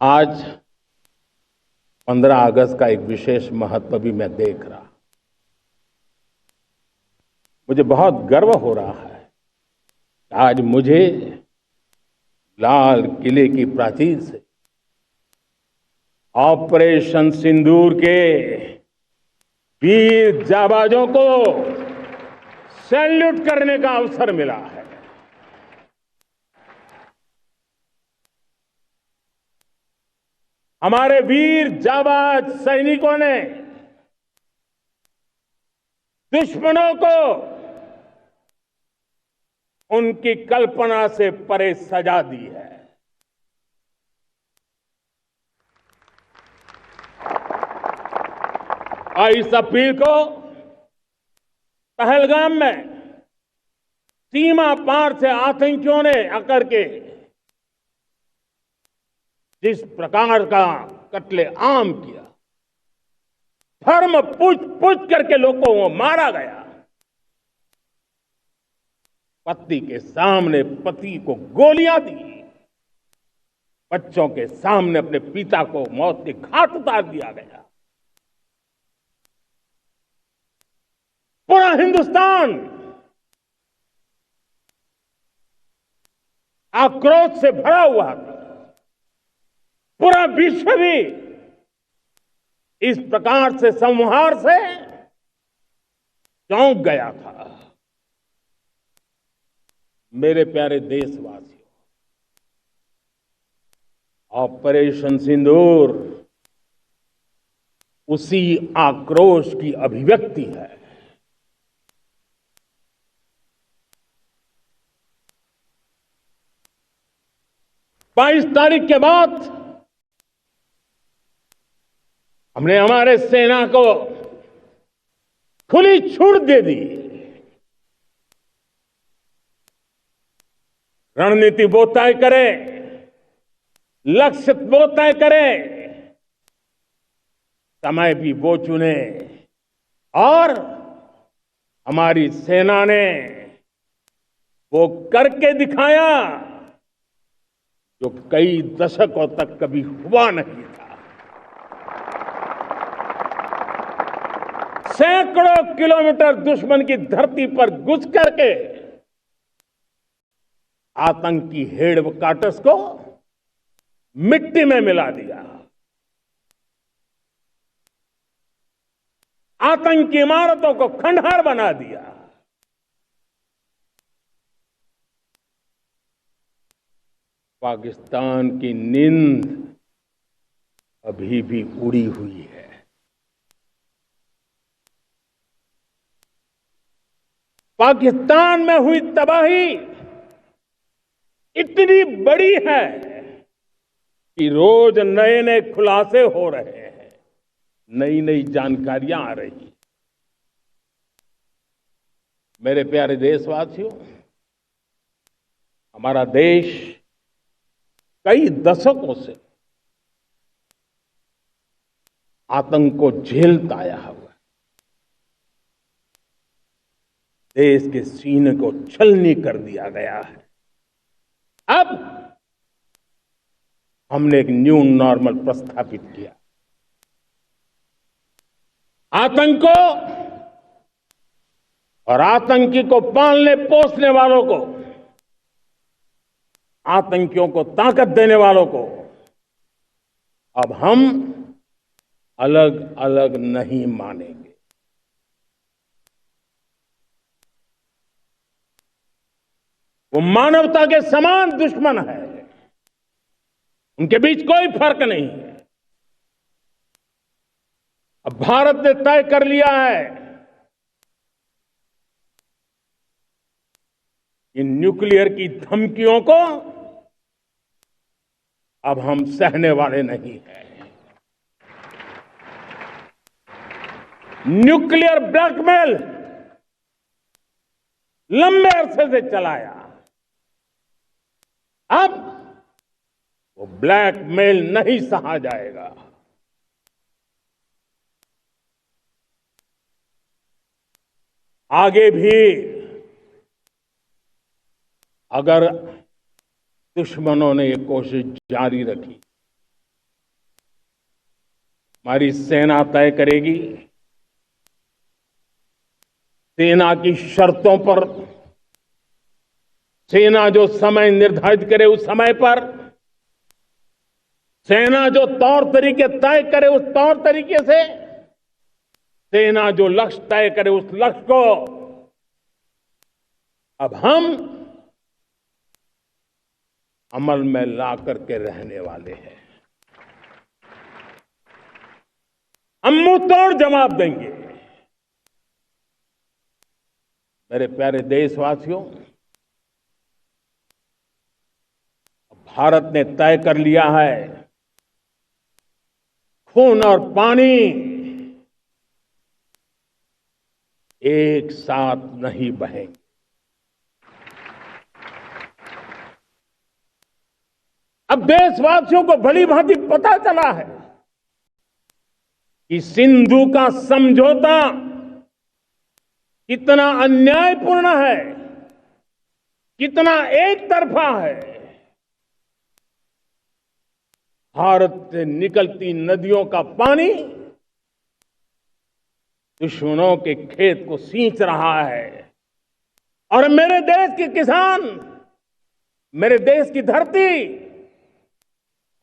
आज 15 अगस्त का एक विशेष महत्व भी मैं देख रहा। मुझे बहुत गर्व हो रहा है। आज मुझे लाल किले की प्राचीर से ऑपरेशन सिंदूर के वीर जाबाजों को सैल्यूट करने का अवसर मिला है। हमारे वीर जाबाज सैनिकों ने दुश्मनों को उनकी कल्पना से परे सजा दी है। और इस अपील को पहलगाम में सीमा पार से आतंकियों ने आकर के जिस प्रकार का कत्ले आम किया, धर्म पूछ करके लोगों को मारा गया। पति के सामने पति को गोलियां दी, बच्चों के सामने अपने पिता को मौत के घाट उतार दिया गया। पूरा हिंदुस्तान आक्रोश से भरा हुआ था। पूरा विश्व भी इस प्रकार से संहार से चौंक गया था। मेरे प्यारे देशवासियों, ऑपरेशन सिंदूर उसी आक्रोश की अभिव्यक्ति है। 22 तारीख के बाद हमने हमारे सेना को खुली छूट दे दी। रणनीति वो तय करे, लक्ष्य वो तय करे, समय भी वो चुने। और हमारी सेना ने वो करके दिखाया जो कई दशकों तक कभी हुआ नहीं था। सैकड़ों किलोमीटर दुश्मन की धरती पर घुस करके आतंकी हेडक्वार्टर्स को मिट्टी में मिला दिया। आतंकी इमारतों को खंडहर बना दिया। पाकिस्तान की नींद अभी भी उड़ी हुई है। पाकिस्तान में हुई तबाही इतनी बड़ी है कि रोज नए नए खुलासे हो रहे हैं, नई नई जानकारियां आ रही। मेरे प्यारे देशवासियों, हमारा देश कई दशकों से आतंक को झेलता आया हुआ है। देश के सीने को छलनी कर दिया गया है। अब हमने एक न्यू नॉर्मल प्रस्थापित किया। आतंक को और आतंकी को पालने पोसने वालों को, आतंकियों को ताकत देने वालों को अब हम अलग अलग नहीं मानेंगे। वो मानवता के समान दुश्मन है। उनके बीच कोई फर्क नहीं है। अब भारत ने तय कर लिया है कि न्यूक्लियर की धमकियों को अब हम सहने वाले नहीं हैं। न्यूक्लियर ब्लैकमेल लंबे अरसे से चलाया। अब वो ब्लैकमेल नहीं सहा जाएगा। आगे भी अगर दुश्मनों ने ये कोशिश जारी रखी हमारी सेना तय करेगी, सेना की शर्तों पर, सेना जो समय निर्धारित करे उस समय पर, सेना जो तौर तरीके तय करे उस तौर तरीके से, सेना जो लक्ष्य तय करे उस लक्ष्य को अब हम अमल में ला करके रहने वाले हैं। हम मुंह तोड़ जवाब देंगे। मेरे प्यारे देशवासियों, भारत ने तय कर लिया है, खून और पानी एक साथ नहीं बहेंगे। अब देशवासियों को भली भांति पता चला है कि सिंधु का समझौता कितना अन्यायपूर्ण है, कितना एक तरफा है। भारत से निकलती नदियों का पानी दुश्मनों के खेत को सींच रहा है और मेरे देश के किसान, मेरे देश की धरती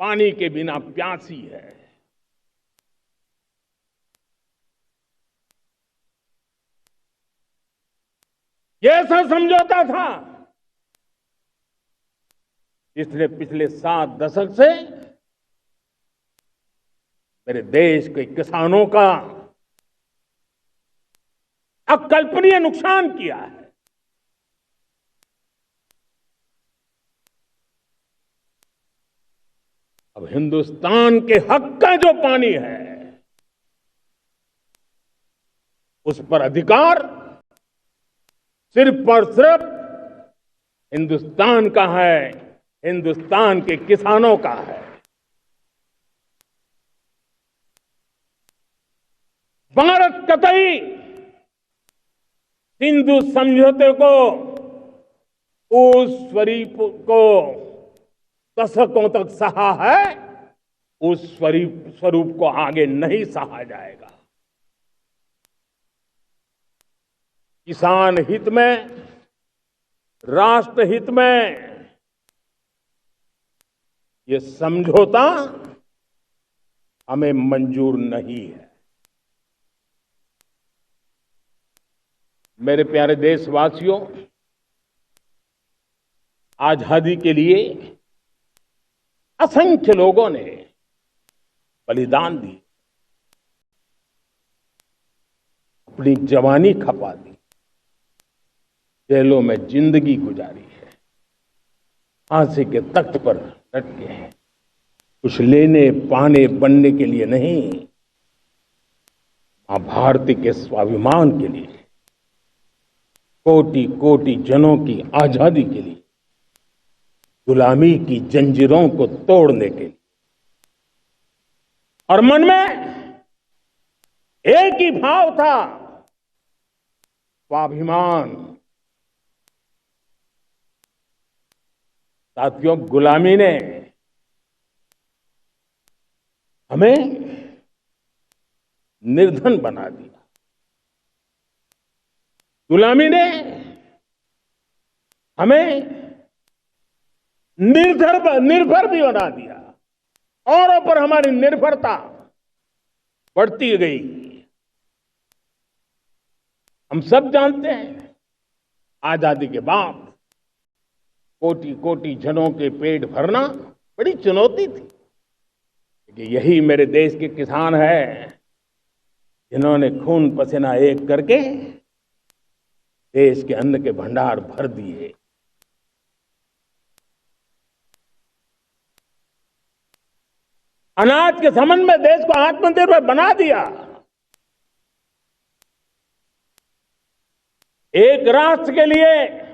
पानी के बिना प्यासी है। ये ऐसा समझौता था जिसने पिछले 7 दशक से मेरे देश के किसानों का अकल्पनीय नुकसान किया है। अब हिंदुस्तान के हक का जो पानी है उस पर अधिकार सिर्फ और सिर्फ हिंदुस्तान का है, हिंदुस्तान के किसानों का है। भारत कतई सिंधु समझौते को, उस स्वरूप को दशकों तक सहा है, उस स्वरूप को आगे नहीं सहा जाएगा। किसान हित में, राष्ट्र हित में ये समझौता हमें मंजूर नहीं है। मेरे प्यारे देशवासियों, आजादी के लिए असंख्य लोगों ने बलिदान दी, अपनी जवानी खपा दी, जेलों में जिंदगी गुजारी है, फांसी के तख्त पर लटके हैं, कुछ लेने पाने बनने के लिए नहीं, मां भारती के स्वाभिमान के लिए, कोटि कोटि जनों की आजादी के लिए, गुलामी की जंजीरों को तोड़ने के लिए। और मन में एक ही भाव था, स्वाभिमान। साथियों, गुलामी ने हमें निर्धन बना दिया, गुलामी ने हमें निर्भर भी बना दिया, औरों पर हमारी निर्भरता बढ़ती गई। हम सब जानते हैं, आजादी के बाद कोटि कोटि जनों के पेट भरना बड़ी चुनौती थी। लेकिन यही मेरे देश के किसान हैं जिन्होंने खून पसीना एक करके देश के अन्न के भंडार भर दिए। अनाज के संबंध में देश को आत्मनिर्भर बना दिया। एक राष्ट्र के लिए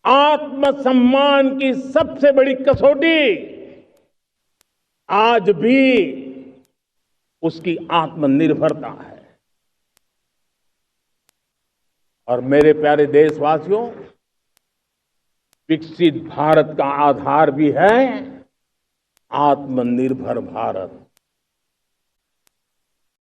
आत्मसम्मान की सबसे बड़ी कसौटी आज भी उसकी आत्मनिर्भरता है। और मेरे प्यारे देशवासियों, विकसित भारत का आधार भी है आत्मनिर्भर भारत।